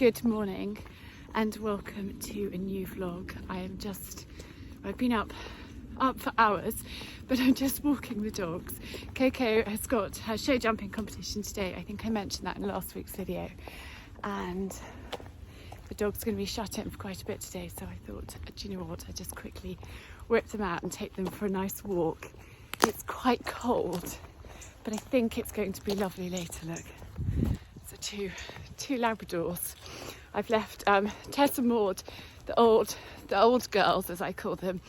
Good morning and welcome to a new vlog. I've been up for hours, but I'm just walking the dogs. Coco has got her show jumping competition today. I think I mentioned that in last week's video. And the dog's going to be shut in for quite a bit today, so I thought, do you know what, I just quickly whip them out and take them for a nice walk. It's quite cold, but I think it's going to be lovely later. Look, so two Labradors. I've left Tess and Maud, the old girls as I call them,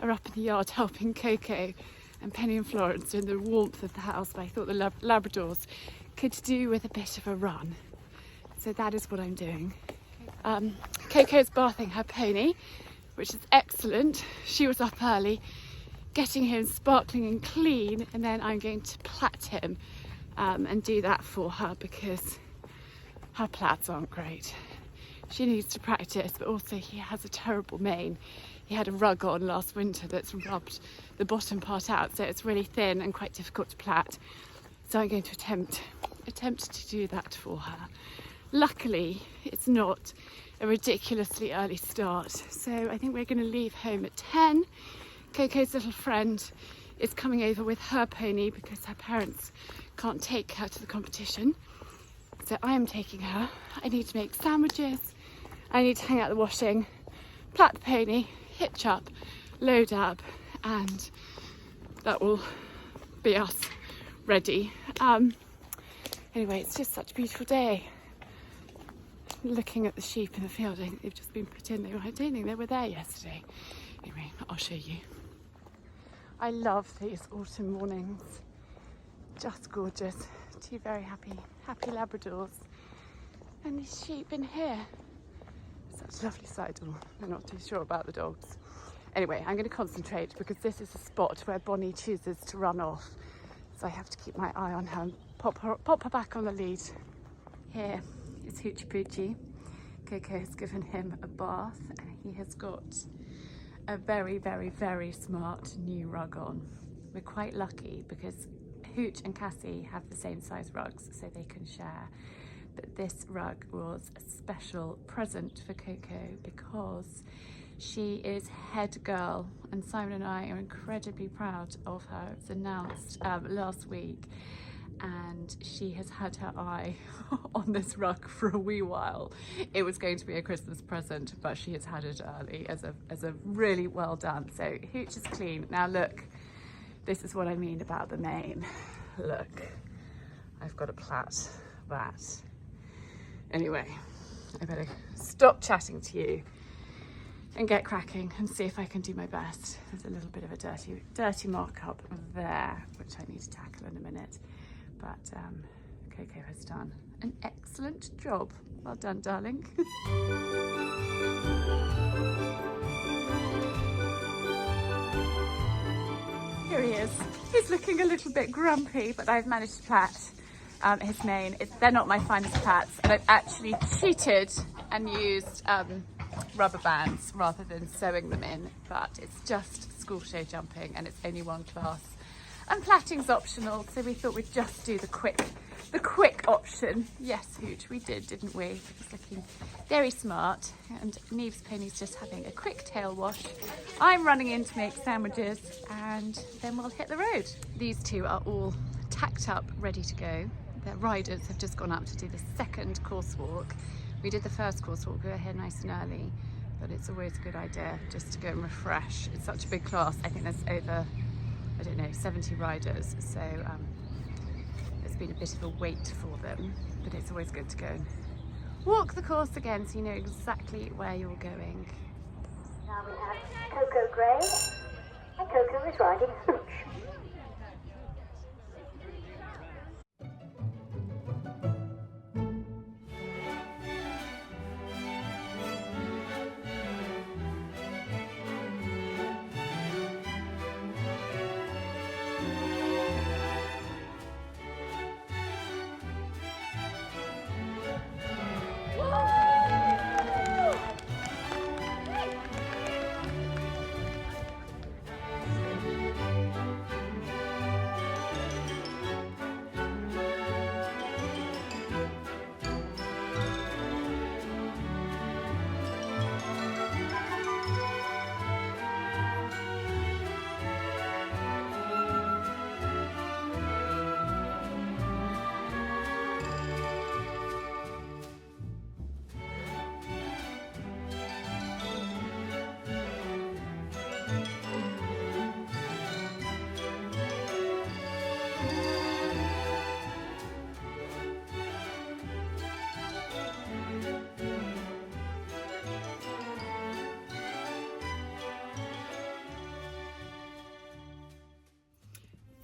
are up in the yard helping Coco, and Penny and Florence are in the warmth of the house, but I thought the Labradors could do with a bit of a run. So that is what I'm doing. Coco's bathing her pony, which is excellent. She was up early, getting him sparkling and clean, and then I'm going to plait him and do that for her because her plaits aren't great. She needs to practice, but also he has a terrible mane. He had a rug on last winter that's rubbed the bottom part out, so it's really thin and quite difficult to plait. So I'm going to attempt to do that for her. Luckily, it's not a ridiculously early start, so I think we're going to leave home at 10. Coco's little friend is coming over with her pony because her parents can't take her to the competition. So I am taking her. I need to make sandwiches, I need to hang out the washing, plait the pony, hitch up, load up, and that will be us ready. Anyway, it's just such a beautiful day. Looking at the sheep in the field, I think they've just been put in. I don't think they were there yesterday. Anyway, I'll show you. I love these autumn mornings. Just gorgeous. Two very happy Labradors. And these sheep in here. Such a lovely sight. Oh, I'm not too sure about the dogs. Anyway, I'm going to concentrate because this is a spot where Bonnie chooses to run off. So I have to keep my eye on her and pop her back on the lead. Here is Hoochie Poochie. Coco has given him a bath and he has got a very, very, very smart new rug on. We're quite lucky because Hooch and Cassie have the same size rugs, so they can share. But this rug was a special present for Coco because she is head girl, and Simon and I are incredibly proud of her. It was announced last week, and she has had her eye on this rug for a wee while. It was going to be a Christmas present, but she has had it early as a really well done. So Hooch is clean. Now look, this is what I mean about the mane. Look, I've got to plait that. Anyway, I better stop chatting to you and get cracking and see if I can do my best. There's a little bit of a dirty mark-up there, which I need to tackle in a minute. But Coco has done an excellent job. Well done, darling. Here he is. He's looking a little bit grumpy, but I've managed to plait his mane. They're not my finest plaits, and I've actually cheated and used rubber bands rather than sewing them in, but it's just school show jumping and it's only one class. And plaiting's optional, so we thought we'd just do the quick option. Yes, Hooch, we did, didn't we? It's looking very smart, and Neve's pony's just having a quick tail wash. I'm running in to make sandwiches, and then we'll hit the road. These two are all tacked up, ready to go. Their riders have just gone up to do the second course walk. We did the first course walk, we were here nice and early, but it's always a good idea just to go and refresh. It's such a big class. I think there's over, I don't know, 70 riders, so it's been a bit of a wait for them, but it's always good to go and walk the course again so you know exactly where you're going. Now we have Coco Gray, and Coco is riding Hooch.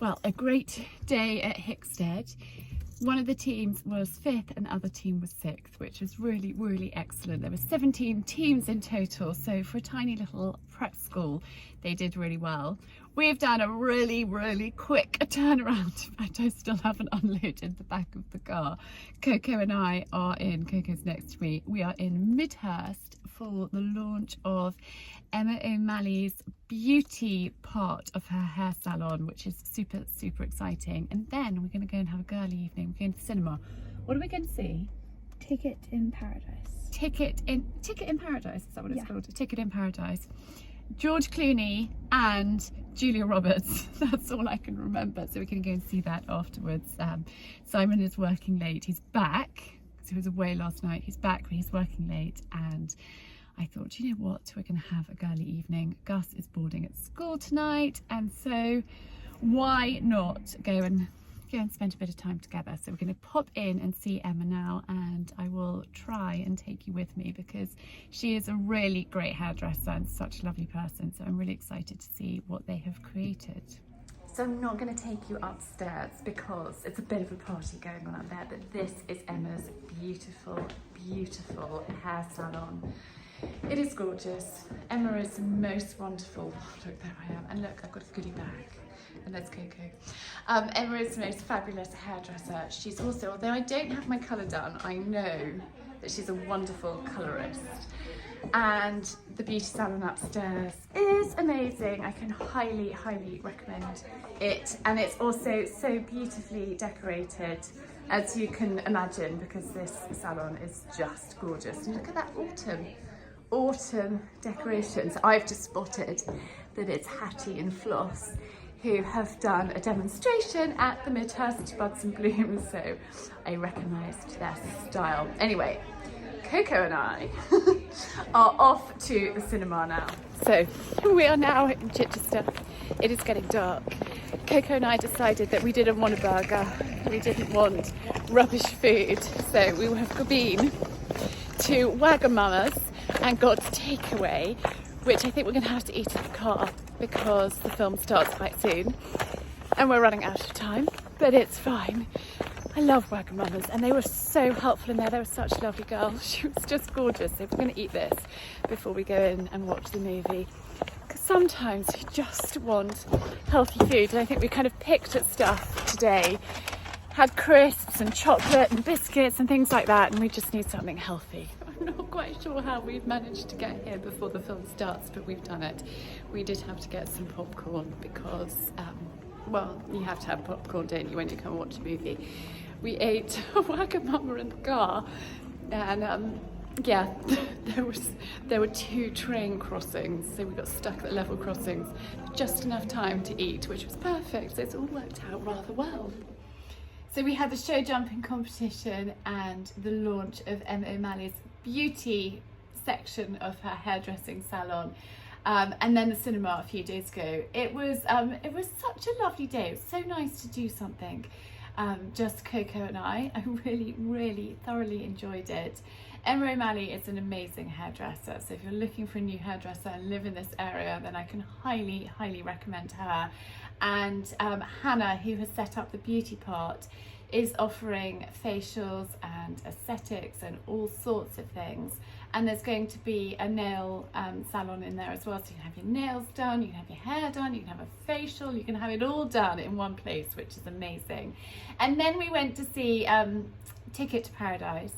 well, a great day at Hickstead. One of the teams was 5th and the other team was 6th, which was really, really excellent. There were 17 teams in total, so for a tiny little prep school, they did really well. We've done a really, really quick turnaround. In fact, I still haven't unloaded the back of the car. Coco and I are in, Coco's next to me, we are in Midhurst for the launch of Emma O'Malley's beauty part of her hair salon, which is super, super exciting. And then we're going to go and have a girly evening. We're going to the cinema. What are we going to see? Ticket in Paradise. Ticket in Paradise, is that what it's called? A Ticket in Paradise. George Clooney and Julia Roberts. That's all I can remember. So we're going to go and see that afterwards. Simon is working late. He's back because he was away last night. He's back, but he's working late. And I thought, you know what? We're going to have a girly evening. Gus is boarding at school tonight, and so why not go and spend a bit of time together? So we're going to pop in and see Emma now, and I will try and take you with me because she is a really great hairdresser and such a lovely person. So I'm really excited to see what they have created. So I'm not going to take you upstairs because it's a bit of a party going on up there, but this is Emma's beautiful, beautiful hair salon. It is gorgeous. Emma is the most wonderful. Oh, look, there I am. And look, I've got a goodie bag. And there's Coco. Emma is the most fabulous hairdresser. She's also, although I don't have my colour done, I know that she's a wonderful colourist. And the beauty salon upstairs is amazing. I can highly, highly recommend it. And it's also so beautifully decorated, as you can imagine, because this salon is just gorgeous. And look at that autumn decorations. I've just spotted that it's Hattie and Floss who have done a demonstration at the Midhurst Buds and Blooms, so I recognised their style. Anyway, Coco and I are off to the cinema now. So we are now in Chichester. It is getting dark. Coco and I decided that we didn't want a burger. We didn't want rubbish food, so we have been to Wagamamas and got takeaway, which I think we're going to have to eat in the car because the film starts quite soon and we're running out of time, but it's fine. I love Wagamamas and they were so helpful in there. They were such a lovely girl. She was just gorgeous. So we're going to eat this before we go in and watch the movie, because sometimes you just want healthy food, and I think we kind of picked at stuff today. Had crisps and chocolate and biscuits and things like that, and we just need something healthy. I'm not quite sure how we've managed to get here before the film starts, but we've done it. We did have to get some popcorn because, well, you have to have popcorn, don't you, when you come and watch a movie. We ate a Wagamama in the car, and yeah, there were 2 train crossings, so we got stuck at the level crossings. Just enough time to eat, which was perfect, so it's all worked out rather well. So we had the show jumping competition and the launch of Emma O'Malley's beauty section of her hairdressing salon, and then the cinema a few days ago. It was such a lovely day. It was so nice to do something, just Coco and I. I really, really thoroughly enjoyed it. Emma O'Malley is an amazing hairdresser, so if you're looking for a new hairdresser and live in this area, then I can highly, highly recommend her. And Hannah, who has set up the beauty part, is offering facials and aesthetics and all sorts of things. And there's going to be a nail salon in there as well, so you can have your nails done, you can have your hair done, you can have a facial, you can have it all done in one place, which is amazing. And then we went to see Ticket to Paradise,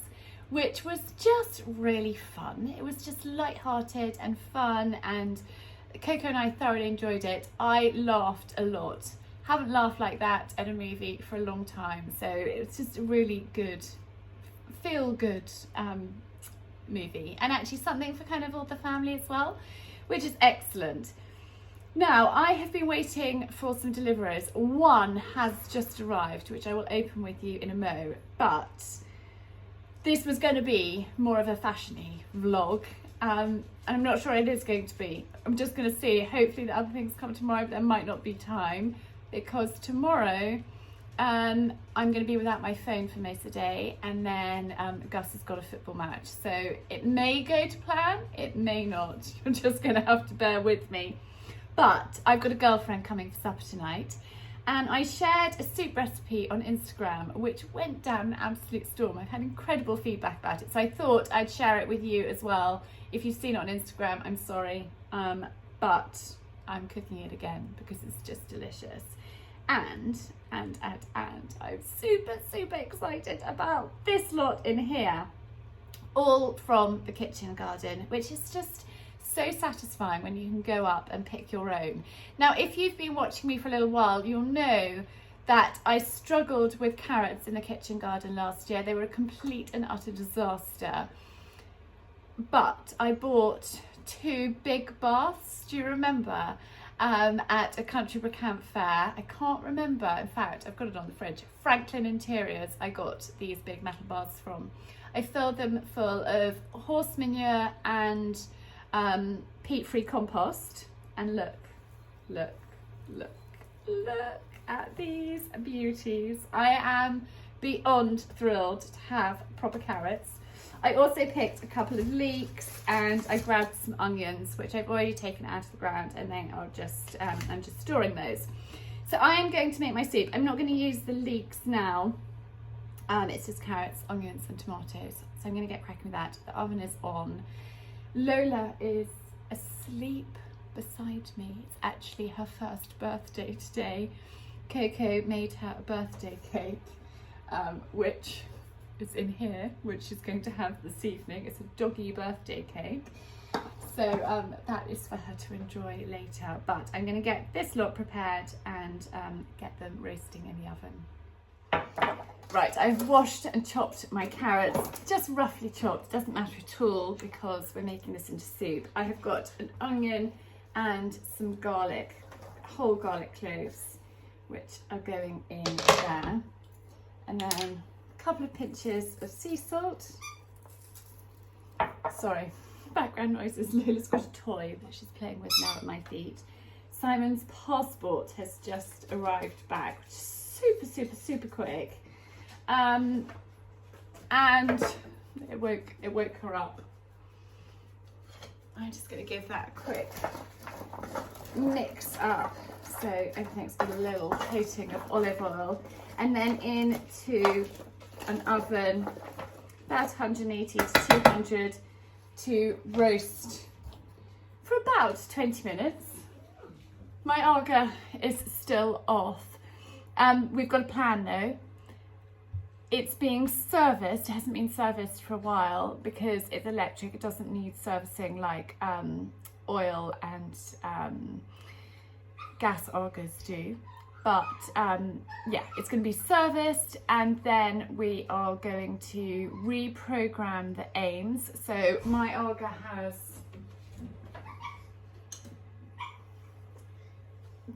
which was just really fun. It was just light-hearted and fun, and Coco and I thoroughly enjoyed it. I laughed a lot. Haven't laughed like that at a movie for a long time, so it was just a really good, feel-good movie, and actually something for kind of all the family as well, which is excellent. Now, I have been waiting for some deliverers. One has just arrived, which I will open with you in a mo, but this was going to be more of a fashion-y vlog, and I'm not sure it is going to be. I'm just going to see. Hopefully the other things come tomorrow, but there might not be time, because tomorrow I'm going to be without my phone for most of the day, and then Gus has got a football match, so it may go to plan, it may not. You're just going to have to bear with me. But I've got a girlfriend coming for supper tonight, And I shared a soup recipe on Instagram, which went down an absolute storm. I've had incredible feedback about it. So I thought I'd share it with you as well. If you've seen it on Instagram, I'm sorry. But I'm cooking it again because it's just delicious. And I'm super, super excited about this lot in here. All from the kitchen garden, which is just so satisfying when you can go up and pick your own. Now, if you've been watching me for a little while, you'll know that I struggled with carrots in the kitchen garden last year. They were a complete and utter disaster. But I bought 2 big baths, do you remember? At a Country Camp fair. I can't remember, in fact, I've got it on the fridge. Franklin Interiors, I got these big metal baths from. I filled them full of horse manure and peat-free compost, and look at these beauties. I am beyond thrilled to have proper carrots. I also picked a couple of leeks and I grabbed some onions, which I've already taken out of the ground, and then I'm just storing those. So I am going to make my soup. I'm not going to use the leeks now. It's just carrots, onions and tomatoes. So I'm going to get cracking with that. The oven is on. Lola is asleep beside me. It's actually her first birthday today. Coco made her a birthday cake, which is in here, which she's going to have this evening. It's a doggy birthday cake. So that is for her to enjoy later. But I'm going to get this lot prepared and get them roasting in the oven. Right, I've washed and chopped my carrots, just roughly chopped, doesn't matter at all because we're making this into soup. I have got an onion and some garlic, whole garlic cloves, which are going in there. And then a couple of pinches of sea salt. Sorry, background noises. Lola's got a toy that she's playing with now at my feet. Simon's passport has just arrived back, which is super, super, super quick. And it woke her up. I'm just going to give that a quick mix up so everything's got a little coating of olive oil, and then into an oven about 180 to 200 to roast for about 20 minutes. My Arga is still off. We've got a plan though. It's being serviced. It hasn't been serviced for a while because it's electric. It doesn't need servicing like oil and gas Argas do. But yeah, it's going to be serviced, and then we are going to reprogram the aims. So my Arga has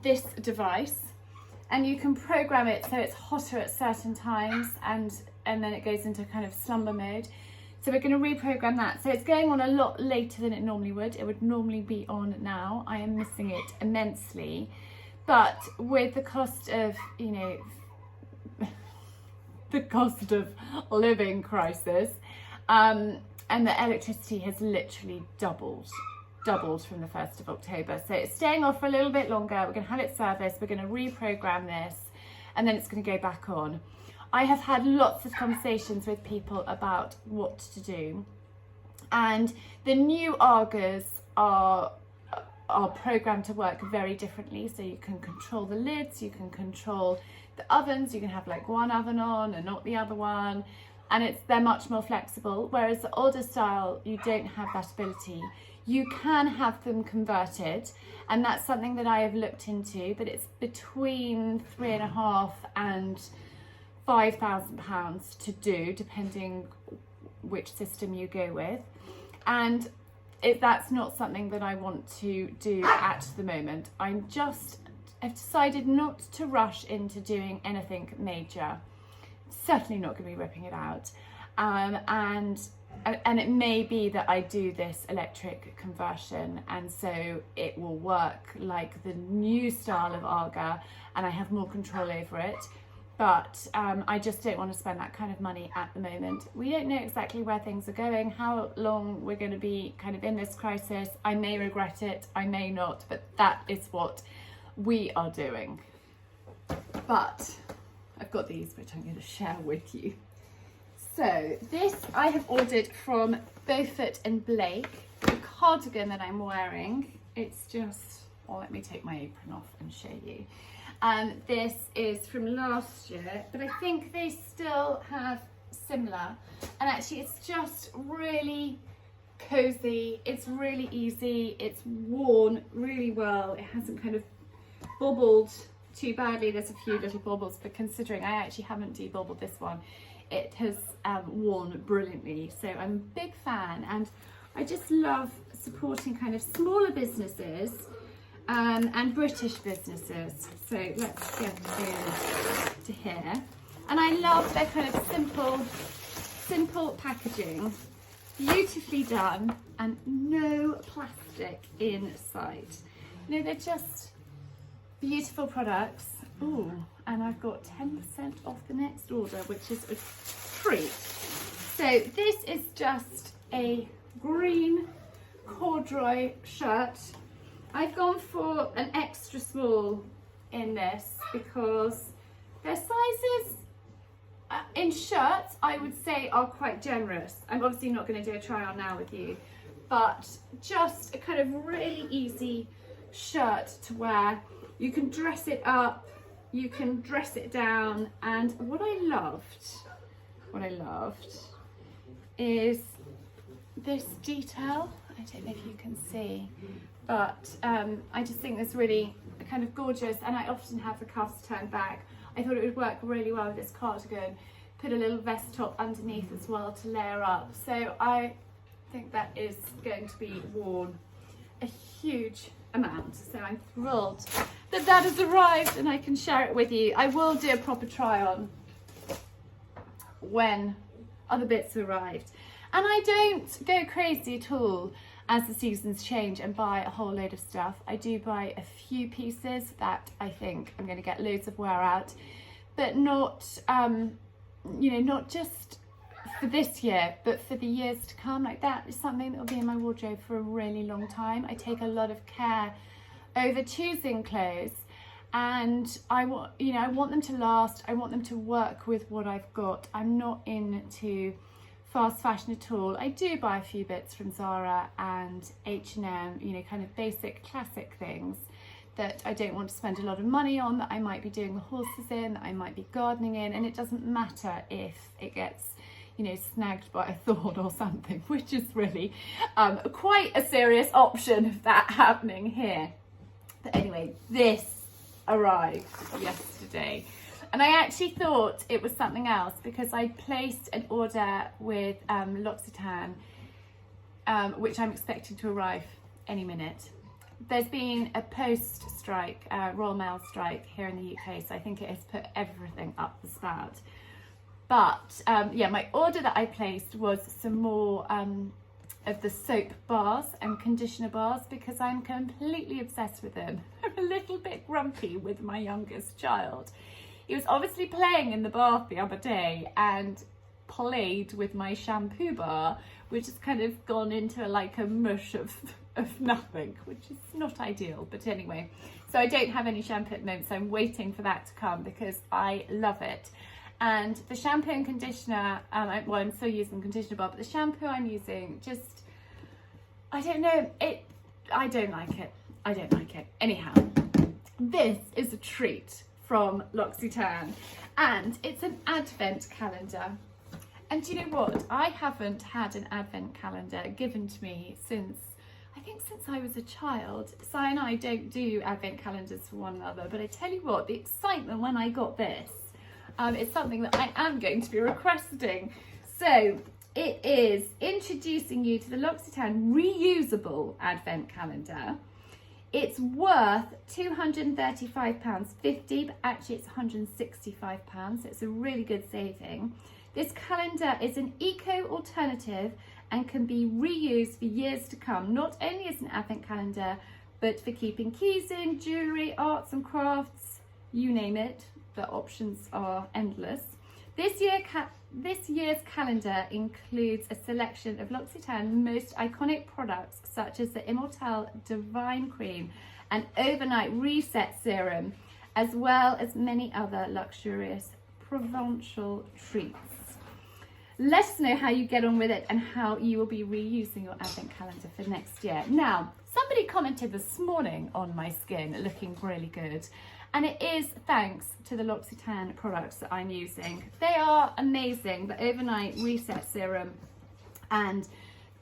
this device, and you can program it so it's hotter at certain times, and then it goes into kind of slumber mode. So we're going to reprogram that. So it's going on a lot later than it normally would. It would normally be on now. I am missing it immensely. But with the cost of, you know, the cost of living crisis, and the electricity has literally doubled from the 1st of October. So it's staying off for a little bit longer. We're going to have it serviced. We're going to reprogram this, and then it's going to go back on. I have had lots of conversations with people about what to do, and the new Argas are programmed to work very differently. So you can control the lids, you can control the ovens, you can have like one oven on and not the other one, and they're much more flexible. Whereas the older style, you don't have that ability. You can have them converted, and that's something that I have looked into, but it's between £3,500 and £5,000 to do, depending which system you go with. And that's not something that I want to do at the moment. I've decided not to rush into doing anything major. Certainly not going to be ripping it out. And it may be that I do this electric conversion, and so it will work like the new style of Arga, and I have more control over it. But I just don't want to spend that kind of money at the moment. We don't know exactly where things are going, how long we're going to be kind of in this crisis. I may regret it, I may not, but that is what we are doing. but I've got these which I'm going to share with you. So this I have ordered from Beaufort and Blake, the cardigan that I'm wearing. It's just, well, let me take my apron off and show you. This is from last year, but I think they still have similar, and actually it's just really cozy, it's really easy, it's worn really well, it hasn't kind of bobbled too badly. There's a few little bobbles, but considering I actually haven't debobbled this one, it has worn brilliantly. So I'm a big fan, and I just love supporting kind of smaller businesses and British businesses. So let's get to here. And I love their kind of simple packaging, beautifully done, and no plastic inside. You know, they're just beautiful products. Ooh, and I've got 10% off the next order, which is a treat. So this is just a green corduroy shirt. I've gone for an extra small in this because their sizes in shirts, I would say, are quite generous. I'm obviously not going to do a try on now with you, but just a kind of really easy shirt to wear. You can dress it up, you can dress it down, and what I loved is this detail. I don't know if you can see, but I just think it's really kind of gorgeous, and I often have the cuffs turned back. I thought it would work really well with this cardigan. Put a little vest top underneath as well to layer up. So I think that is going to be worn a huge amount. So I'm thrilled that that has arrived and I can share it with you. I will do a proper try on when other bits have arrived. And I don't go crazy at all as the seasons change and buy a whole load of stuff. I do buy a few pieces that I think I'm going to get loads of wear out, but not, you know, not just for this year, but for the years to come. Like, that is something that will be in my wardrobe for a really long time. I take a lot of care over choosing clothes, and I want, you know, I want them to last. I want them to work with what I've got. I'm not into fast fashion at all. I do buy a few bits from Zara and H&M, you know, kind of basic classic things that I don't want to spend a lot of money on, that I might be doing the horses in, that I might be gardening in, and it doesn't matter if it gets, you know, snagged by a thorn or something, which is really quite a serious option of that happening here. But anyway, this arrived yesterday. And I actually thought it was something else because I placed an order with L'Occitane, which I'm expecting to arrive any minute. There's been a post strike, Royal Mail strike here in the UK, so I think it has put everything up the spout. But yeah, my order that I placed was some more of the soap bars and conditioner bars because I'm completely obsessed with them. I'm a little bit grumpy with my youngest child. He was obviously playing in the bath the other day and played with my shampoo bar, which has kind of gone into like a mush of nothing, which is not ideal. But anyway, so I don't have any shampoo at the moment, so I'm waiting for that to come because I love it. And the shampoo and conditioner, well, I'm still using conditioner bar, but the shampoo I'm using, just, I don't know, I don't like it. I don't like it. Anyhow, this is a treat from L'Occitane, and it's an advent calendar. And do you know what? I haven't had an advent calendar given to me since I was a child. Si and I don't do advent calendars for one another, but I tell you what, the excitement when I got this, it's something that I am going to be requesting. So it is introducing you to the L'Occitane reusable advent calendar. It's worth £235.50, but actually it's £165, so it's a really good saving. This calendar is an eco alternative and can be reused for years to come, not only as an advent calendar, but for keeping keys in, jewellery, arts and crafts, you name it. The options are endless. This year's calendar includes a selection of L'Occitane's most iconic products, such as the Immortelle Divine Cream and Overnight Reset Serum, as well as many other luxurious Provençal treats. Let us know how you get on with it and how you will be reusing your advent calendar for next year. Now, somebody commented this morning on my skin looking really good, and it is thanks to the L'Occitane products that I'm using. They are amazing, the overnight reset serum and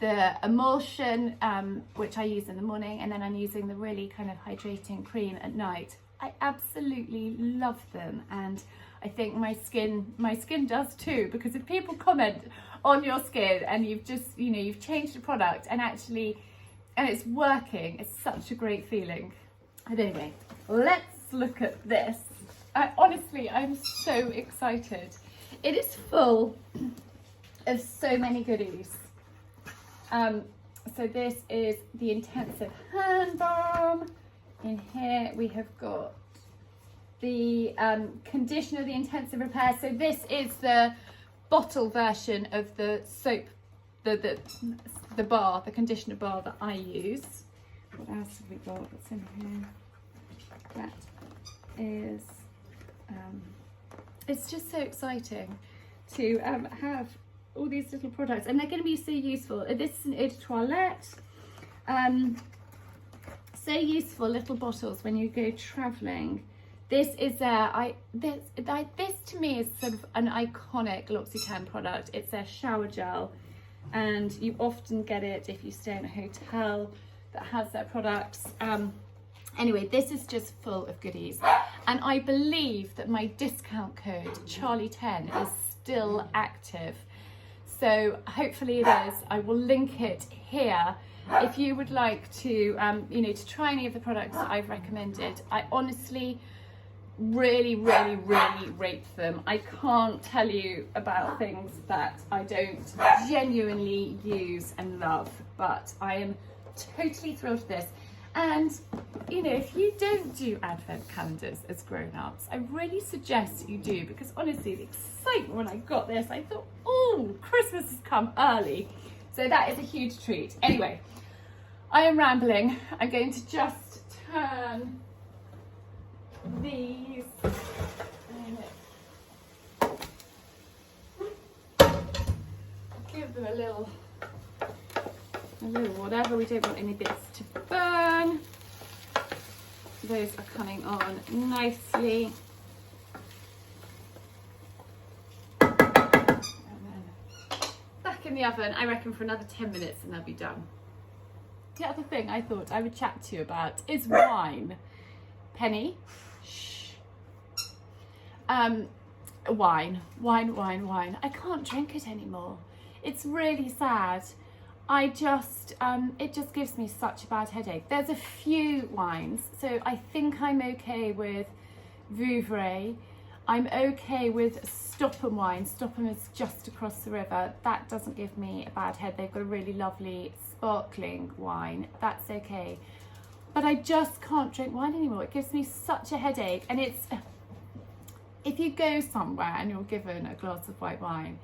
the emulsion, which I use in the morning, and then I'm using the really kind of hydrating cream at night. I absolutely love them, and I think my skin does too, because if people comment on your skin and you've just, you've changed the product and it's working, it's such a great feeling. And anyway, let's look at this. Honestly, I'm so excited. It is full of so many goodies. So this is the Intensive Hand Balm. In here we have got the conditioner, the intensive repair. So this is the bottle version of the soap, the bar, the conditioner bar that I use. What else have we got? What's in here? That is, it's just so exciting to have all these little products, and they're going to be so useful. This is an eau de toilette. So useful little bottles when you go travelling. This is this to me is sort of an iconic L'Occitane product. It's their shower gel, and you often get it if you stay in a hotel that has their products. Anyway, this is just full of goodies, and I believe that my discount code Charlie10 is still active. So hopefully it is. I will link it here if you would like to, to try any of the products that I've recommended. I honestly really rate them. I can't tell you about things that I don't genuinely use and love, but I am totally thrilled with this. And if you don't do advent calendars as grown-ups, I really suggest that you do, because honestly, the excitement when I got this, I thought, oh, Christmas has come early. So that is a huge treat. Anyway, I am rambling. I'm going to just turn these, give them a little whatever. We don't want any bits to burn. Those are coming on nicely. And then back in the oven, I reckon, for another 10 minutes and they'll be done. The other thing I thought I would chat to you about is wine. Penny, shh. Wine. I can't drink it anymore. It's really sad. It just gives me such a bad headache. There's a few wines, so I think I'm okay with Vouvray. I'm okay with Stopham wine. Stopham is just across the river. That doesn't give me a bad head. They've got a really lovely sparkling wine. That's okay. But I just can't drink wine anymore. It gives me such a headache. And it's, if you go somewhere and you're given a glass of white wine,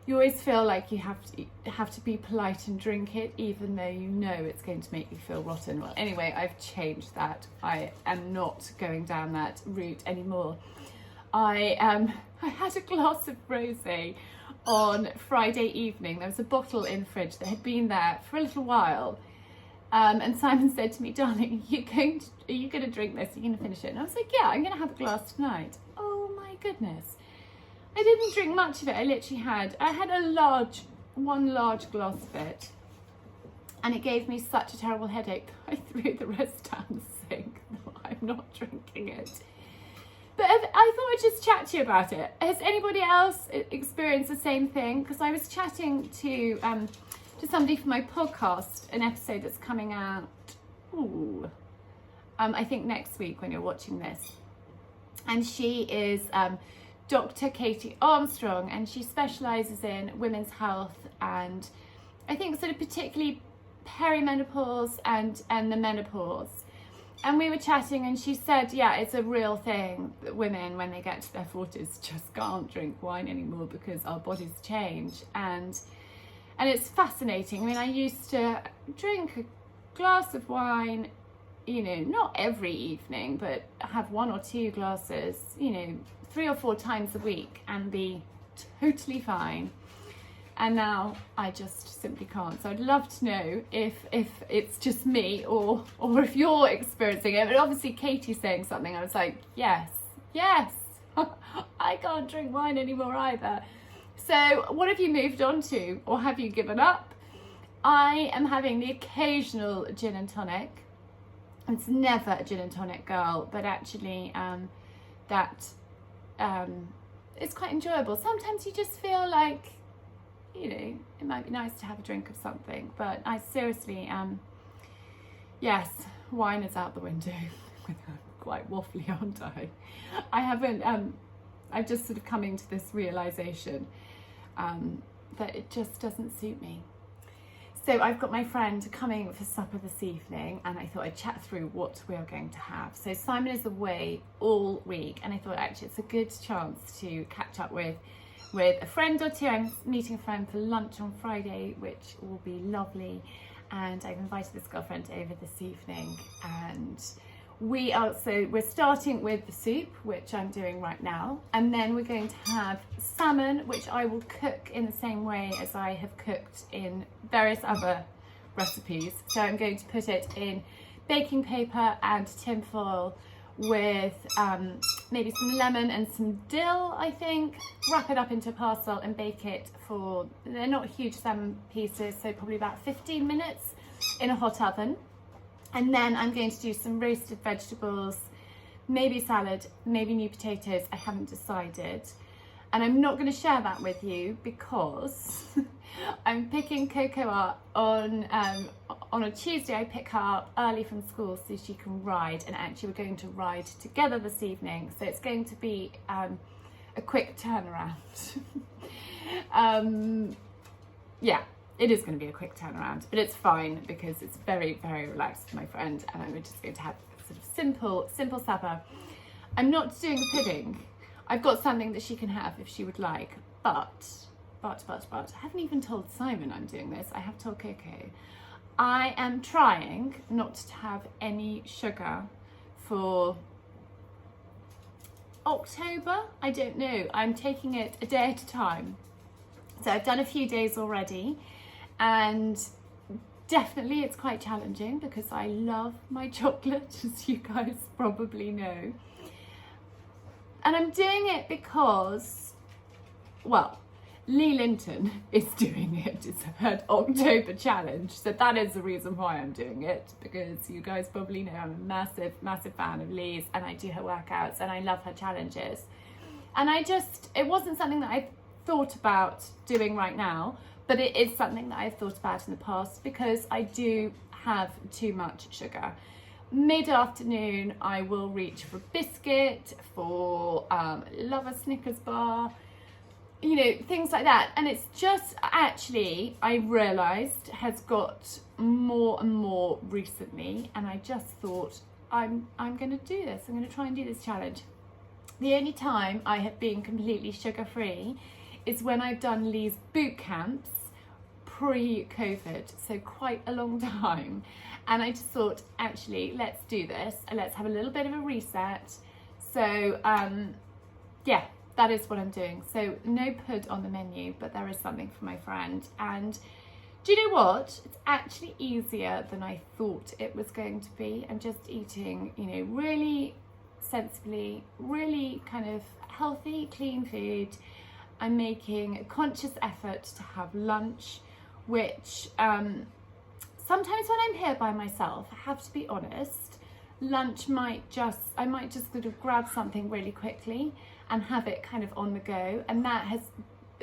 you always feel like you have to be polite and drink it, even though you know it's going to make you feel rotten. Well, anyway, I've changed that. I am not going down that route anymore. I had a glass of rosé on Friday evening. There was a bottle in the fridge that had been there for a little while. And Simon said to me, darling, are you going to drink this? Are you going to finish it? And I was like, yeah, I'm going to have a glass tonight. Oh my goodness. I didn't drink much of it. I had one large glass of it, and it gave me such a terrible headache that I threw the rest down the sink. I'm not drinking it. But I thought I'd just chat to you about it. Has anybody else experienced the same thing? Because I was chatting to somebody for my podcast, an episode that's coming out, I think next week when you're watching this. And she is Dr. Katie Armstrong, and she specialises in women's health, and I think sort of particularly perimenopause and the menopause. And we were chatting, and she said, yeah, it's a real thing that women, when they get to their 40s, just can't drink wine anymore because our bodies change. And it's fascinating. I mean, I used to drink a glass of wine you know, not every evening, but have 1 or 2 glasses, you know, 3 or 4 times a week and be totally fine. And now I just simply can't. So I'd love to know if it's just me or if you're experiencing it. But obviously Katie's saying something. I was like, yes, I can't drink wine anymore either. So what have you moved on to, or have you given up? I am having the occasional gin and tonic. It's never a gin and tonic girl, but actually it's quite enjoyable. Sometimes you just feel like, you know, it might be nice to have a drink of something, but I seriously, yes, wine is out the window. Quite waffly, aren't I? I haven't, I've just sort of coming to this realisation that it just doesn't suit me. So I've got my friend coming for supper this evening, and I thought I'd chat through what we are going to have. So Simon is away all week, and I thought actually it's a good chance to catch up with a friend or two. I'm meeting a friend for lunch on Friday, which will be lovely, and I've invited this girlfriend over this evening, and we're starting with the soup, which I'm doing right now, and then we're going to have salmon, which I will cook in the same way as I have cooked in various other recipes. So I'm going to put it in baking paper and tin foil with maybe some lemon and some dill, I think. Wrap it up into a parcel and bake it for, they're not huge salmon pieces, so probably about 15 minutes in a hot oven. And then I'm going to do some roasted vegetables, maybe salad, maybe new potatoes. I haven't decided. And I'm not going to share that with you because I'm picking Coco up on a Tuesday. I pick her up early from school so she can ride. And actually we're going to ride together this evening. So it's going to be a quick turnaround. Yeah. It is going to be a quick turnaround, but it's fine because it's very, very relaxed with my friend, and I'm just going to have sort of simple supper. I'm not doing a pudding. I've got something that she can have if she would like, but I haven't even told Simon I'm doing this. I have told Coco. I am trying not to have any sugar for October. I don't know. I'm taking it a day at a time. So I've done a few days already. And definitely it's quite challenging because I love my chocolate, as you guys probably know. And I'm doing it because, well, Lee Linton is doing it. It's her October challenge. So that is the reason why I'm doing it, because you guys probably know I'm a massive fan of Lee's, and I do her workouts and I love her challenges. And it wasn't something that I thought about doing right now, but it is something that I've thought about in the past because I do have too much sugar. Mid-afternoon, I will reach for a biscuit, for love a Snickers bar, you know, things like that. And it's just actually, I realised, has got more and more recently. And I just thought, I'm going to do this. I'm going to try and do this challenge. The only time I have been completely sugar-free is when I've done Lee's boot camps pre-COVID, so quite a long time. And I just thought, actually, let's do this and let's have a little bit of a reset. So yeah, that is what I'm doing. So no pud on the menu, but there is something for my friend. And do you know what? It's actually easier than I thought it was going to be. I'm just eating, you know, really sensibly, really kind of healthy, clean food. I'm making a conscious effort to have lunch, which sometimes when I'm here by myself, I have to be honest, lunch I might just sort of grab something really quickly and have it kind of on the go. And that has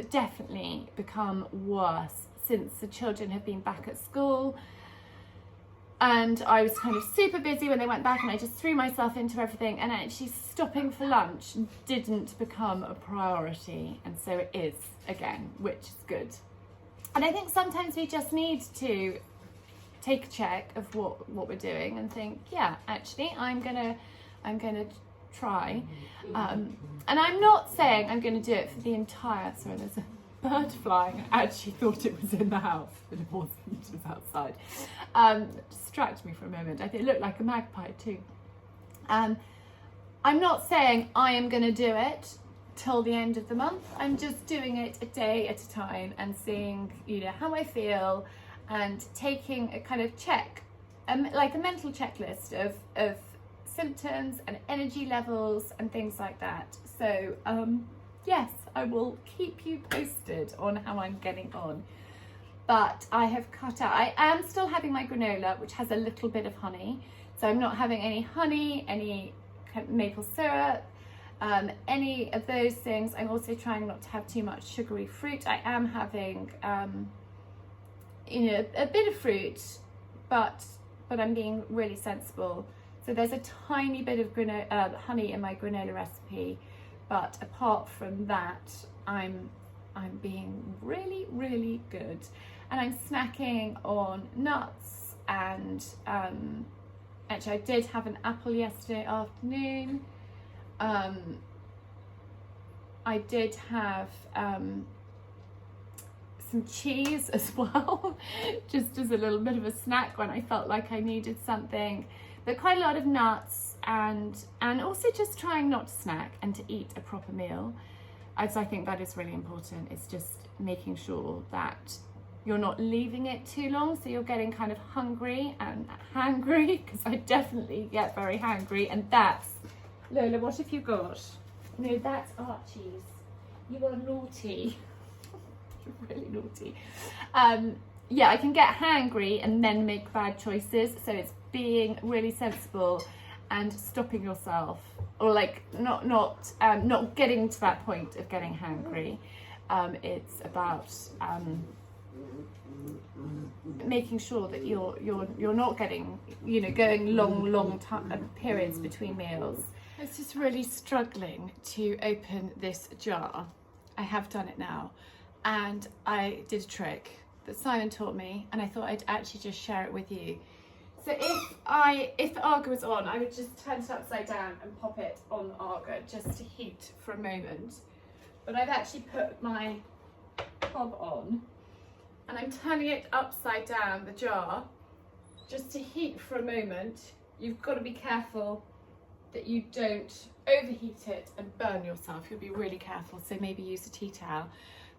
definitely become worse since the children have been back at school. And I was kind of super busy when they went back, and I just threw myself into everything, and actually stopping for lunch didn't become a priority. And so it is again, which is good. And I think sometimes we just need to take a check of what we're doing and think, yeah, actually I'm gonna try. And I'm not saying I'm gonna do it for the entire, sorry, there's a bird flying. I actually thought it was in the house, but it wasn't, it was outside. Distracted me for a moment. I think it looked like a magpie too. I'm not saying I am going to do it till the end of the month. I'm just doing it a day at a time and seeing, you know, how I feel and taking a kind of check, like a mental checklist of symptoms and energy levels and things like that. So yes, I will keep you posted on how I'm getting on. But I have cut out, I am still having my granola, which has a little bit of honey. So I'm not having any honey, any maple syrup, any of those things. I'm also trying not to have too much sugary fruit. I am having, you know, a bit of fruit, but I'm being really sensible. So there's a tiny bit of honey in my granola recipe, but apart from that, I'm being really, really good. And I'm snacking on nuts and actually I did have an apple yesterday afternoon. I did have some cheese as well, just as a little bit of a snack when I felt like I needed something. But quite a lot of nuts and also just trying not to snack and to eat a proper meal. As I think that is really important. It's just making sure that you're not leaving it too long, so you're getting kind of hungry and hangry, because I definitely get very hangry. And that's, Lola, what have you got? No, that's Archie's. You are naughty. You're really naughty. Yeah, I can get hangry and then make bad choices, so it's being really sensible and stopping yourself, or like not getting to that point of getting hangry. It's about making sure that you're not getting, you know, going long periods between meals. I was just really struggling to open this jar. I have done it now, and I did a trick that Simon taught me, and I thought I'd actually just share it with you. So if the Arga was on, I would just turn it upside down and pop it on the Arga just to heat for a moment. But I've actually put my hob on, and I'm turning it upside down, the jar, just to heat for a moment. You've got to be careful that you don't overheat it and burn yourself. You'll be really careful, so maybe use a tea towel.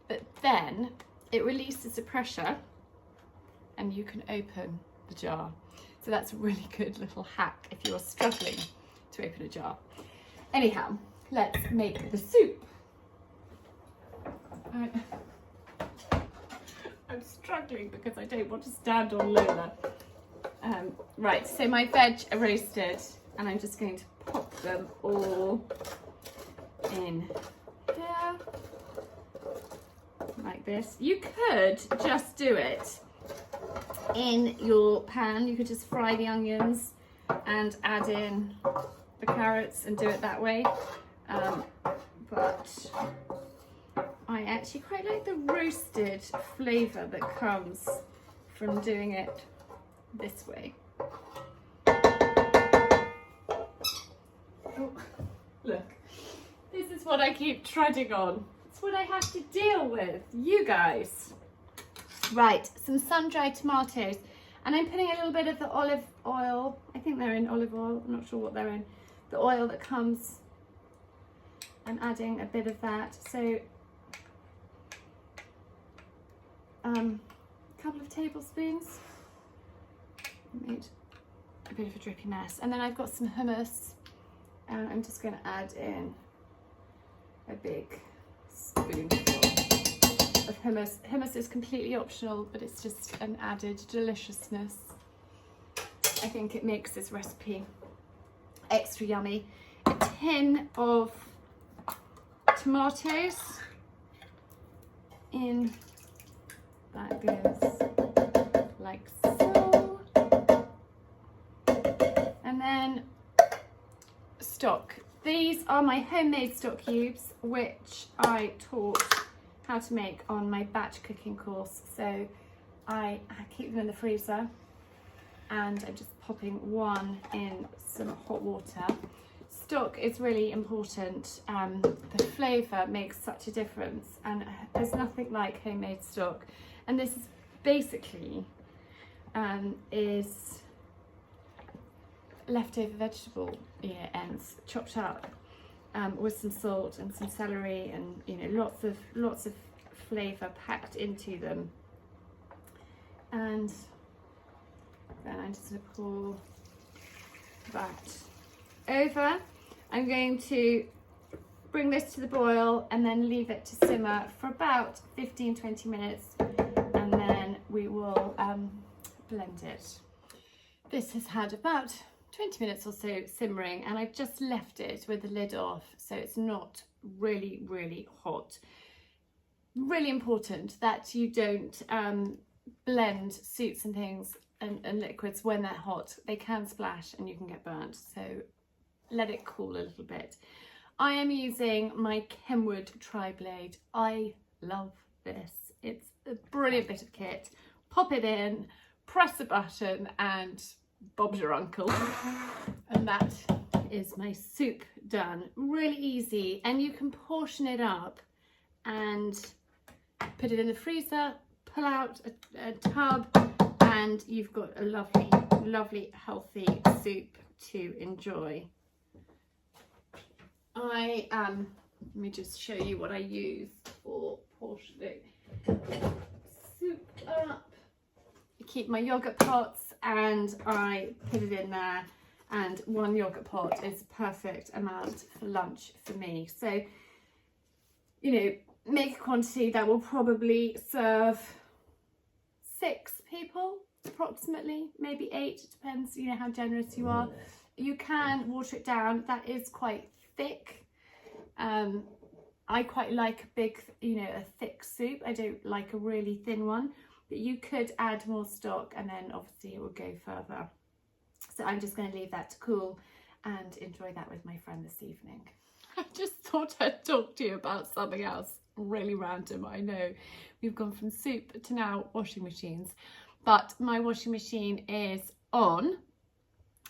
But then it releases the pressure and you can open the jar. So that's a really good little hack if you're struggling to open a jar. Anyhow, let's make the soup. I'm struggling because I don't want to stand on Lola. Right, so my veg are roasted, and I'm just going to pop them all in here, like this. You could just do it in your pan. You could just fry the onions and add in the carrots and do it that way. But I actually quite like the roasted flavour that comes from doing it this way. Oh, look, this is what I keep treading on. It's what I have to deal with, you guys. Right, some sun-dried tomatoes, and I'm putting a little bit of the olive oil. I think they're in olive oil, I'm not sure what they're in. The oil that comes, I'm adding a bit of that. So a couple of tablespoons. Made a bit of a drippy mess. And then I've got some hummus, and I'm just going to add in a big spoonful of hummus. Hummus is completely optional, but it's just an added deliciousness. I think it makes this recipe extra yummy. A tin of tomatoes in, that goes like so. And then stock. These are my homemade stock cubes, which I taught how to make on my batch cooking course. So I keep them in the freezer, and I'm just popping one in some hot water. stock is really important. The flavour makes such a difference, and there's nothing like homemade stock. And this is basically is leftover vegetable ends chopped up with some salt and some celery, and lots of flavour packed into them. And then I'm just going to pour that over. I'm going to bring this to the boil and then leave it to simmer for about 15-20 minutes, and then we will blend it. This has had about 20 minutes or so simmering, and I've just left it with the lid off, so it's not really hot. Really important that you don't blend soups and things and liquids when they're hot. They can splash and you can get burnt, so let it cool a little bit. I am using my Kenwood tri-blade. I love this. It's a brilliant bit of kit. Pop it in, press a button, and Bob's your uncle. And that is my soup done. Really easy, and you can portion it up and put it in the freezer, pull out a tub, and you've got a lovely healthy soup to enjoy. Let me just show you what I use for portioning soup up. I keep my yogurt pots and I put it in there, and 1 yogurt pot is a perfect amount for lunch for me. So, make a quantity that will probably serve 6 people approximately, maybe 8, it depends how generous you are. You can water it down. That is quite thick. I quite like a big, a thick soup. I don't like a really thin one, but you could add more stock and then obviously it will go further. So I'm just going to leave that to cool and enjoy that with my friend this evening. I just thought I'd talk to you about something else really random. I know we've gone from soup to now washing machines, but my washing machine is on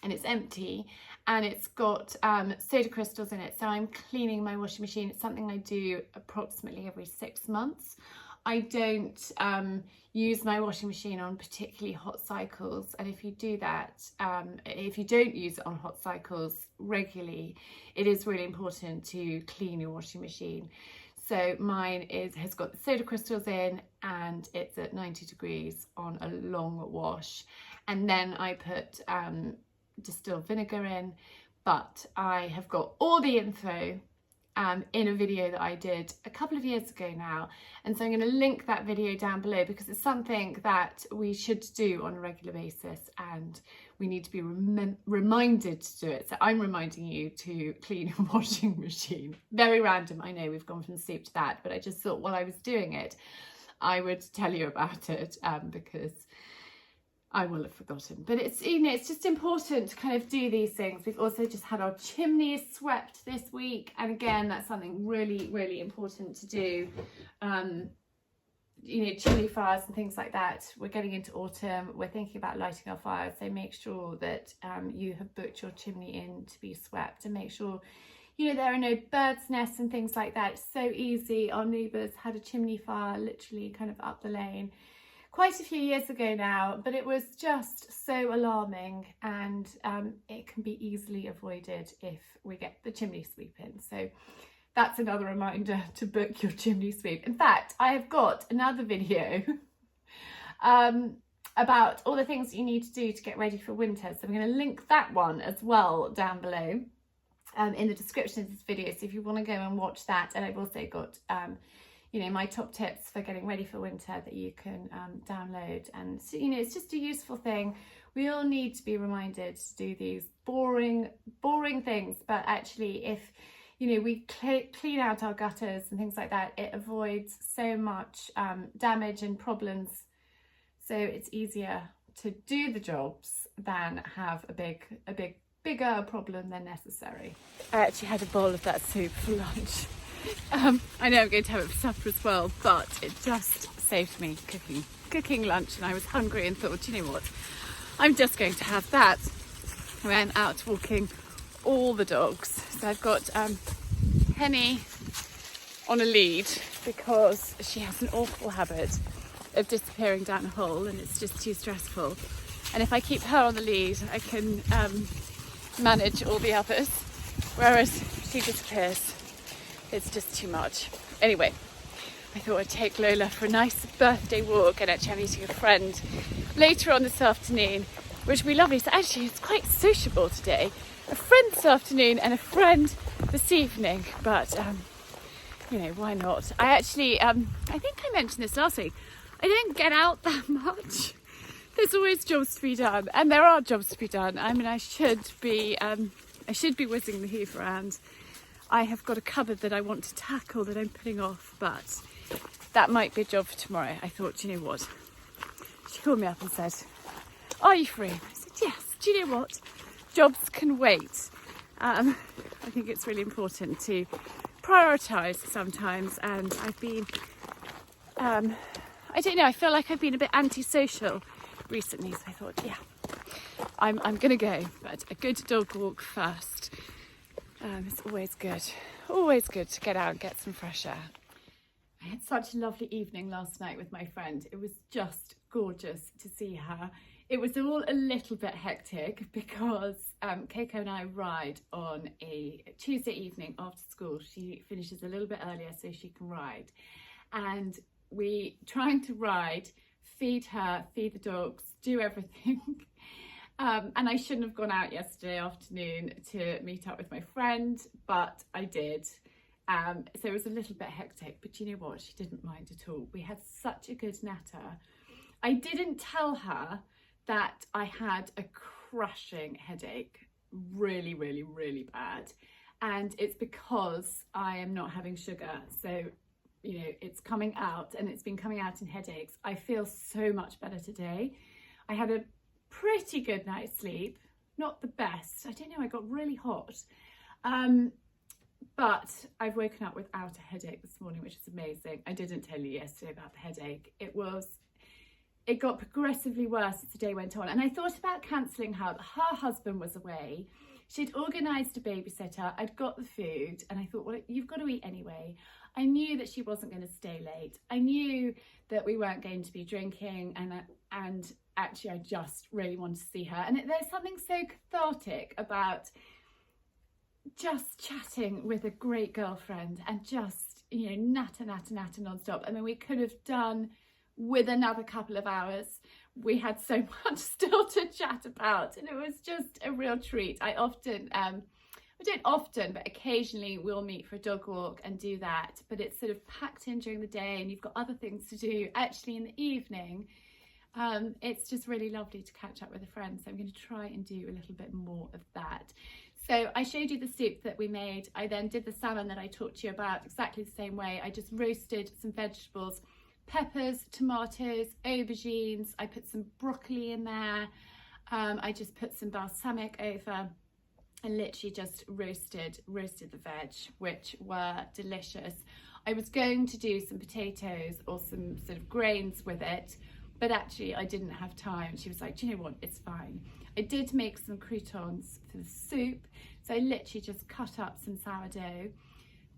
and it's empty, and it's got soda crystals in it, so I'm cleaning my washing machine. It's something I do approximately every 6 months. I don't use my washing machine on particularly hot cycles, and if you do that, if you don't use it on hot cycles regularly, it is really important to clean your washing machine. So mine has got the soda crystals in, and it's at 90 degrees on a long wash, and then I put distilled vinegar in. But I have got all the info in a video that I did a couple of years ago now, and so I'm going to link that video down below because it's something that we should do on a regular basis, and we need to be reminded to do it. So I'm reminding you to clean your washing machine. Very random, I know, we've gone from soup to that, but I just thought while I was doing it I would tell you about it because I will have forgotten. But it's it's just important to kind of do these things. We've also just had our chimneys swept this week, and again, that's something really important to do. Chimney fires and things like that. We're getting into autumn, we're thinking about lighting our fires, so make sure that you have booked your chimney in to be swept, and make sure there are no birds' nests and things like that. It's so easy. Our neighbours had a chimney fire literally kind of up the lane quite a few years ago now, but it was just so alarming, and it can be easily avoided if we get the chimney sweep in. So that's another reminder to book your chimney sweep. In fact, I have got another video about all the things you need to do to get ready for winter, so I'm going to link that one as well down below in the description of this video, so if you want to go and watch that. And I've also got my top tips for getting ready for winter that you can download. And so, it's just a useful thing. We all need to be reminded to do these boring things, but actually if we clean out our gutters and things like that, it avoids so much damage and problems. So it's easier to do the jobs than have a bigger problem than necessary. I actually had a bowl of that soup for lunch. I know I'm going to have it for supper as well, but it just saved me cooking lunch, and I was hungry and thought, you know what, I'm just going to have that. I went out walking all the dogs, So I've got Penny on a lead because she has an awful habit of disappearing down a hole and it's just too stressful. And if I keep her on the lead, I can manage all the others. Whereas if she disappears, it's just too much. Anyway, I thought I'd take Lola for a nice birthday walk, and actually I'm meeting a friend later on this afternoon, which will be lovely. So actually it's quite sociable today. A friend this afternoon and a friend this evening, but you know, why not? I actually, I think I mentioned this last week, I don't get out that much. There's always jobs to be done, and there are jobs to be done. I mean, I should be whizzing the Hoover around. I have got a cupboard that I want to tackle that I'm putting off, but that might be a job for tomorrow. I thought, you know what? She called me up and said, "Are you free?" I said, "Yes." Do you know what? Jobs can wait. I think it's really important to prioritise sometimes, and I've been, I don't know, I feel like I've been a bit antisocial recently, so I thought, yeah, I'm going to go, but a good dog walk first. It's always good to get out and get some fresh air. I had such a lovely evening last night with my friend. It was just gorgeous to see her. It was all a little bit hectic because Coco and I ride on a Tuesday evening after school. She finishes a little bit earlier so she can ride. And we trying to ride, feed her, feed the dogs, do everything. And I shouldn't have gone out yesterday afternoon to meet up with my friend, but I did. So it was a little bit hectic, but you know what? She didn't mind at all. We had such a good natter. I didn't tell her that I had a crushing headache, really, really, really bad. And it's because I am not having sugar. So, you know, it's coming out, and it's been coming out in headaches. I feel so much better today. I had a pretty good night's sleep, not the best. I don't know, I got really hot. But I've woken up without a headache this morning, which is amazing. I didn't tell you yesterday about the headache. It got progressively worse as the day went on. And I thought about cancelling her. Her husband was away. She'd organised a babysitter. I'd got the food. And I thought, well, you've got to eat anyway. I knew that she wasn't going to stay late. I knew that we weren't going to be drinking. And actually, I just really wanted to see her. And there's something so cathartic about just chatting with a great girlfriend and just, you know, natter non-stop. I mean, we could have done with another couple of hours. We had so much still to chat about, and it was just a real treat. I don't often, but occasionally we'll meet for a dog walk and do that, but it's sort of packed in during the day and you've got other things to do actually in the evening. It's just really lovely to catch up with a friend, so I'm going to try and do a little bit more of that. So I showed you the soup that we made. I then did the salon that I talked to you about exactly the same way. I just roasted some vegetables, peppers, tomatoes, aubergines. I put some broccoli in there. I just put some balsamic over and literally just roasted the veg, which were delicious. I was going to do some potatoes or some sort of grains with it, but actually I didn't have time. She was like, do you know what, it's fine. I did make some croutons for the soup. So I literally just cut up some sourdough,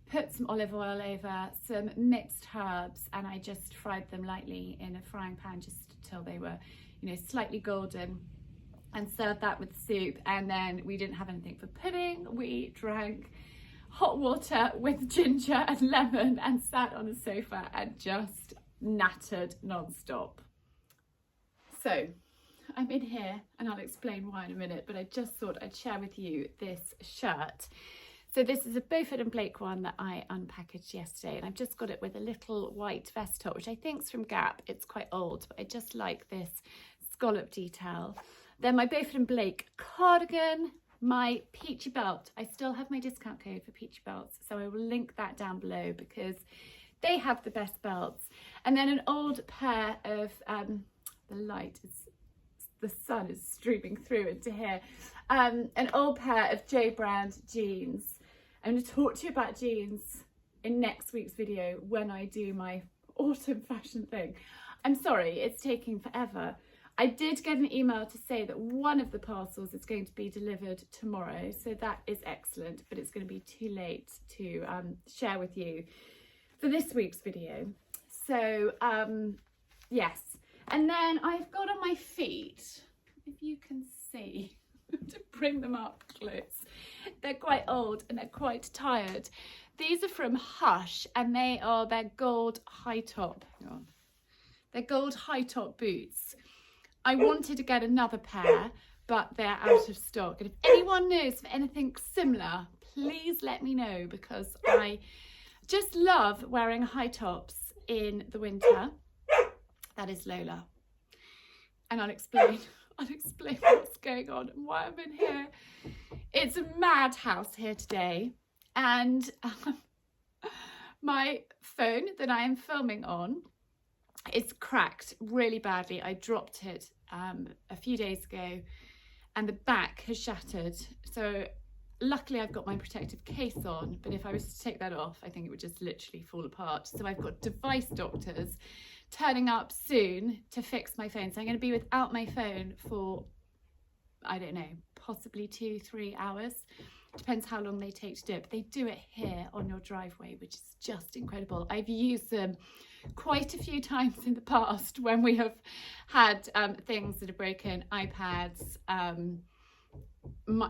put some olive oil over, some mixed herbs, and I just fried them lightly in a frying pan just till they were, you know, slightly golden, and served that with the soup. And then we didn't have anything for pudding. We drank hot water with ginger and lemon and sat on a sofa and just nattered non-stop. So I'm in here and I'll explain why in a minute, but I just thought I'd share with you this shirt. So this is a Beaufort and Blake one that I unpackaged yesterday, and I've just got it with a little white vest top, which I think is from Gap. It's quite old, but I just like this scallop detail. Then my Beaufort and Blake cardigan, my peachy belt. I still have my discount code for peachy belts, so I will link that down below because they have the best belts. And then an old pair of, the sun is streaming through into here, an old pair of J brand jeans. I'm going to talk to you about jeans in next week's video when I do my autumn fashion thing. I'm sorry, it's taking forever. I did get an email to say that one of the parcels is going to be delivered tomorrow, so that is excellent, but it's going to be too late to share with you for this week's video. So yes, and then I've got on my feet, if you can see, to bring them up close. They're quite old and they're quite tired. These are from Hush, and they are their gold high top. Hang on. They're gold high top boots. I wanted to get another pair, but they're out of stock. And if anyone knows of anything similar, please let me know, because I just love wearing high tops in the winter. That is Lola. And I'll explain what's going on and why I'm in here. It's a madhouse here today. And my phone that I am filming on is cracked really badly. I dropped it a few days ago and the back has shattered. So luckily I've got my protective case on, but if I was to take that off, I think it would just literally fall apart. So I've got device doctors turning up soon to fix my phone. So I'm going to be without my phone for, I don't know, possibly 2-3 hours. Depends how long they take to do it, but they do it here on your driveway, which is just incredible. I've used them quite a few times in the past when we have had things that are broken, iPads.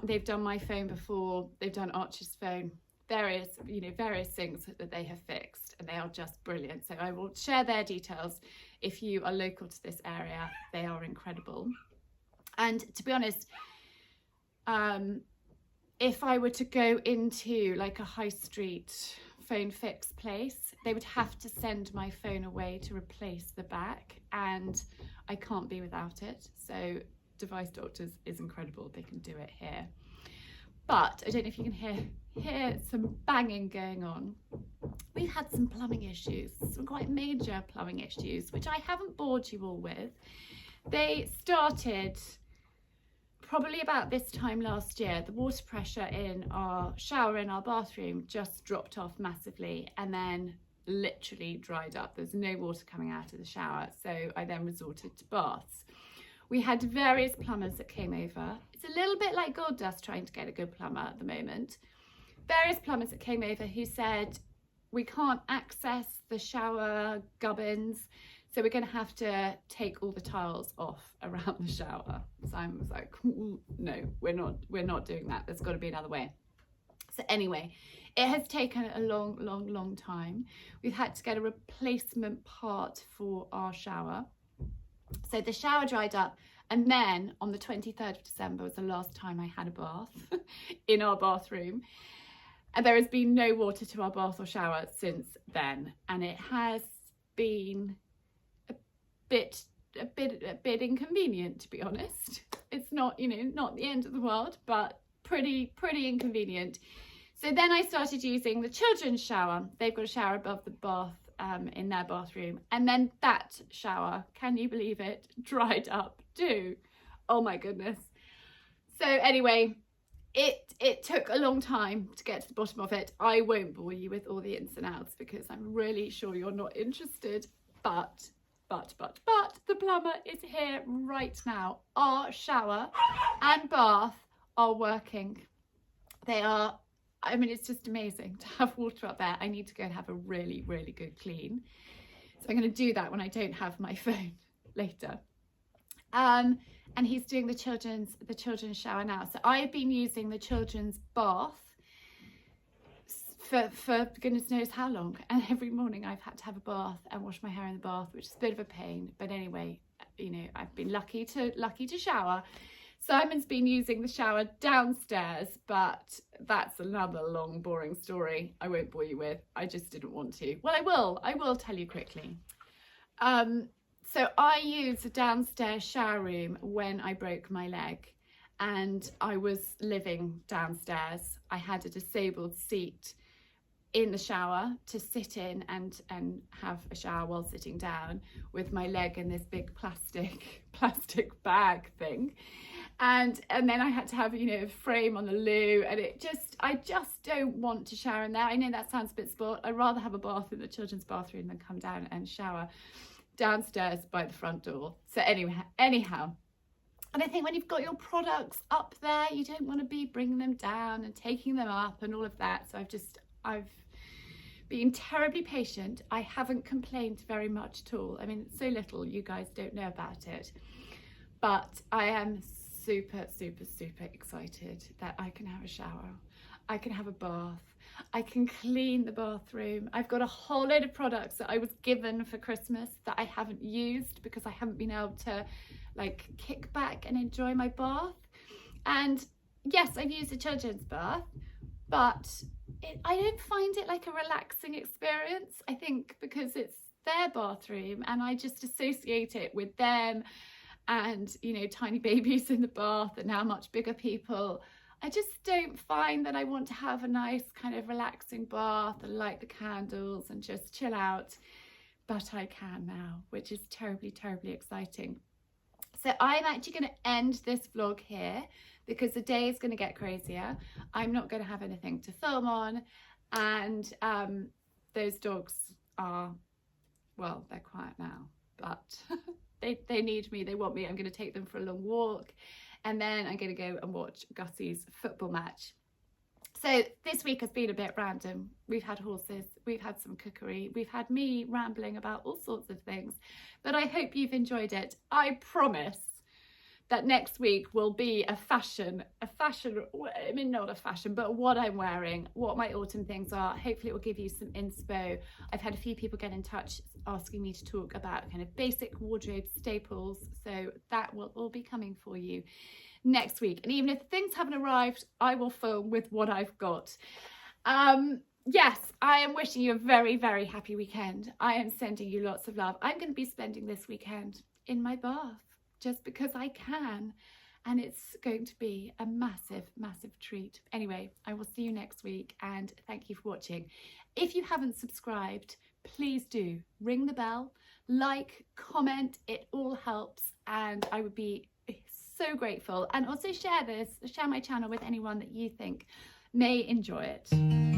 They've done my phone before, they've done Archer's phone, various things that they have fixed, and they are just brilliant. So I will share their details if you are local to this area. They are incredible. And to be honest, if I were to go into like a high street phone fix place, they would have to send my phone away to replace the back, and I can't be without it. So Device Doctors is incredible. They can do it here. But I don't know if you can hear some banging going on. We've had some plumbing issues, some quite major plumbing issues, which I haven't bored you all with. They started probably about this time last year. The water pressure in our shower in our bathroom just dropped off massively and then literally dried up. There's no water coming out of the shower, so I then resorted to baths. We had various plumbers that came over. It's a little bit like gold dust trying to get a good plumber at the moment. Various plumbers that came over who said, we can't access the shower gubbins, so we're going to have to take all the tiles off around the shower. Simon was like, no, we're not doing that. There's got to be another way. So anyway, it has taken a long time. We've had to get a replacement part for our shower. So the shower dried up, and then on the 23rd of December was the last time I had a bath in our bathroom. And there has been no water to our bath or shower since then. And it has been a bit inconvenient, to be honest. It's not, not the end of the world, but pretty inconvenient. So then I started using the children's shower. They've got a shower above the bath in their bathroom, and then that shower, can you believe it, dried up too. Oh my goodness. So anyway, it took a long time to get to the bottom of it. I won't bore you with all the ins and outs because I'm really sure you're not interested, but the plumber is here right now. Our shower and bath are working. They are, I mean, it's just amazing to have water up there. I need to go and have a really good clean. So I'm going to do that when I don't have my phone later. And he's doing the children's shower now. So I've been using the children's bath for goodness knows how long. And every morning I've had to have a bath and wash my hair in the bath, which is a bit of a pain. But anyway, I've been lucky to shower. Simon's been using the shower downstairs, but that's another long, boring story I won't bore you with. I just didn't want to. Well, I will tell you quickly. So I used the downstairs shower room when I broke my leg, and I was living downstairs. I had a disabled seat in the shower to sit in and have a shower while sitting down, with my leg in this big plastic bag thing. And then I had to have, a frame on the loo, and I just don't want to shower in there. I know that sounds a bit sport. I'd rather have a bath in the children's bathroom than come down and shower downstairs by the front door. So anyhow, and I think when you've got your products up there, you don't want to be bringing them down and taking them up and all of that. So I've been terribly patient. I haven't complained very much at all. I mean, so little, you guys don't know about it. But I am super, super, super excited that I can have a shower. I can have a bath. I can clean the bathroom. I've got a whole load of products that I was given for Christmas that I haven't used because I haven't been able to like kick back and enjoy my bath. And yes, I've used a children's bath, but I don't find it like a relaxing experience. I think because it's their bathroom and I just associate it with them and, you know, tiny babies in the bath and how much bigger people. I just don't find that I want to have a nice kind of relaxing bath and light the candles and just chill out. But I can now, which is terribly, terribly exciting. So I'm actually going to end this vlog here because the day is going to get crazier. I'm not going to have anything to film on. And those dogs are, well, they're quiet now, but they need me. They want me. I'm going to take them for a long walk. And then I'm going to go and watch Gussie's football match. So this week has been a bit random. We've had horses, we've had some cookery, we've had me rambling about all sorts of things. But I hope you've enjoyed it. I promise that next week will be a fashion, I mean, not a fashion, but what I'm wearing, what my autumn things are. Hopefully it will give you some inspo. I've had a few people get in touch asking me to talk about kind of basic wardrobe staples. So that will all be coming for you next week. And even if things haven't arrived, I will film with what I've got. Yes, I am wishing you a very, very happy weekend. I am sending you lots of love. I'm going to be spending this weekend in my bath just because I can. And it's going to be a massive, massive treat. Anyway, I will see you next week and thank you for watching. If you haven't subscribed, please do ring the bell, like, comment, it all helps. And I would be so grateful. And also share my channel with anyone that you think may enjoy it.